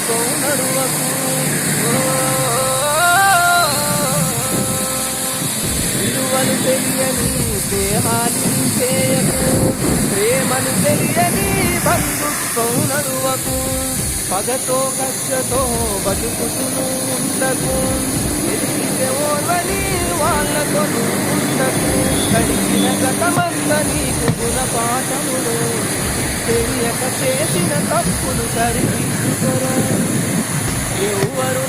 బంధుత్వం నడువకు. విలువలు తెలియని స్నేహాన్ని చేయకు, ప్రేమను తెలియని బంధుత్వం నడువకు. పగతో కక్షతో బతుకుతును ఉండకు, ఎదిగితే ఓర్వని వాళ్ళతో ఉండకు. గడిచిన గతమంత నీకు గుణపాఠములు, తెలియక చేసిన తప్పులు సరిదిద్దుకోరు. ఎవరు